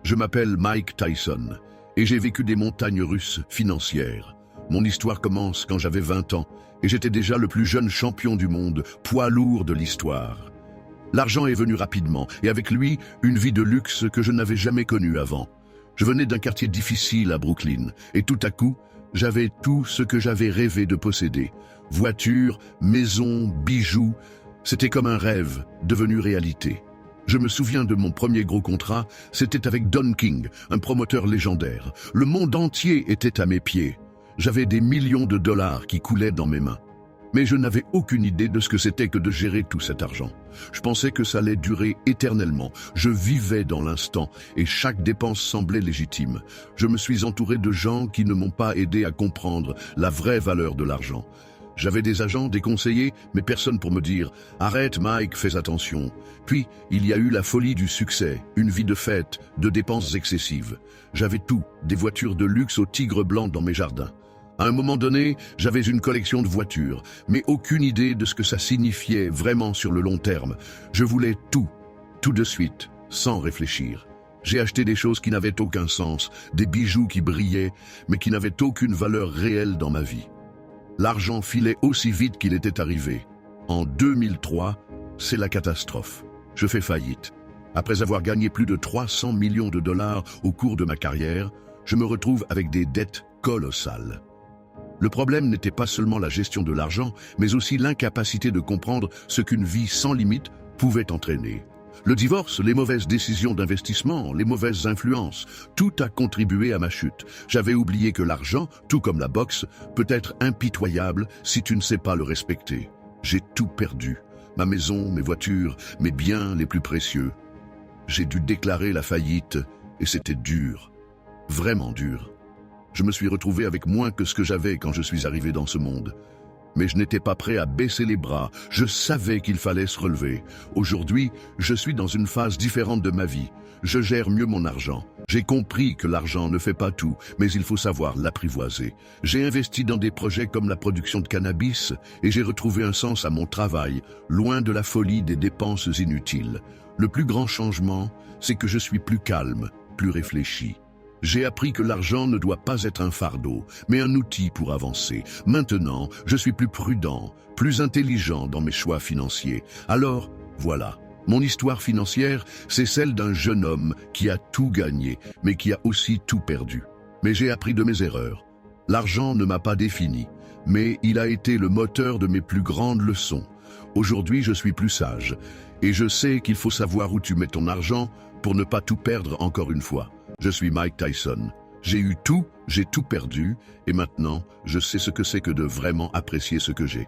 Je m'appelle Mike Tyson et j'ai vécu des montagnes russes financières. Mon histoire commence quand j'avais 20 ans et j'étais déjà le plus jeune champion du monde, poids lourd de l'histoire. L'argent est venu rapidement et avec lui, une vie de luxe que je n'avais jamais connue avant. Je venais d'un quartier difficile à Brooklyn et tout à coup, j'avais tout ce que j'avais rêvé de posséder. Voitures, maisons, bijoux, c'était comme un rêve devenu réalité. Je me souviens de mon premier gros contrat, c'était avec Don King, un promoteur légendaire. Le monde entier était à mes pieds. J'avais des millions de dollars qui coulaient dans mes mains. Mais je n'avais aucune idée de ce que c'était que de gérer tout cet argent. Je pensais que ça allait durer éternellement. Je vivais dans l'instant et chaque dépense semblait légitime. Je me suis entouré de gens qui ne m'ont pas aidé à comprendre la vraie valeur de l'argent. J'avais des agents, des conseillers, mais personne pour me dire « Arrête Mike, fais attention ». Puis, il y a eu la folie du succès, une vie de fête, de dépenses excessives. J'avais tout, des voitures de luxe au tigre blanc dans mes jardins. À un moment donné, j'avais une collection de voitures, mais aucune idée de ce que ça signifiait vraiment sur le long terme. Je voulais tout de suite, sans réfléchir. J'ai acheté des choses qui n'avaient aucun sens, des bijoux qui brillaient, mais qui n'avaient aucune valeur réelle dans ma vie. L'argent filait aussi vite qu'il était arrivé. En 2003, c'est la catastrophe. Je fais faillite. Après avoir gagné plus de 300 millions de dollars au cours de ma carrière, je me retrouve avec des dettes colossales. Le problème n'était pas seulement la gestion de l'argent, mais aussi l'incapacité de comprendre ce qu'une vie sans limite pouvait entraîner. Le divorce, les mauvaises décisions d'investissement, les mauvaises influences, tout a contribué à ma chute. J'avais oublié que l'argent, tout comme la boxe, peut être impitoyable si tu ne sais pas le respecter. J'ai tout perdu. Ma maison, mes voitures, mes biens les plus précieux. J'ai dû déclarer la faillite et c'était dur. Vraiment dur. Je me suis retrouvé avec moins que ce que j'avais quand je suis arrivé dans ce monde. Mais je n'étais pas prêt à baisser les bras. Je savais qu'il fallait se relever. Aujourd'hui, je suis dans une phase différente de ma vie. Je gère mieux mon argent. J'ai compris que l'argent ne fait pas tout, mais il faut savoir l'apprivoiser. J'ai investi dans des projets comme la production de cannabis et j'ai retrouvé un sens à mon travail, loin de la folie des dépenses inutiles. Le plus grand changement, c'est que je suis plus calme, plus réfléchi. J'ai appris que l'argent ne doit pas être un fardeau, mais un outil pour avancer. Maintenant, je suis plus prudent, plus intelligent dans mes choix financiers. Alors, voilà. Mon histoire financière, c'est celle d'un jeune homme qui a tout gagné, mais qui a aussi tout perdu. Mais j'ai appris de mes erreurs. L'argent ne m'a pas défini, mais il a été le moteur de mes plus grandes leçons. Aujourd'hui, je suis plus sage, et je sais qu'il faut savoir où tu mets ton argent pour ne pas tout perdre encore une fois. Je suis Mike Tyson. J'ai tout perdu, et maintenant, je sais ce que c'est que de vraiment apprécier ce que j'ai.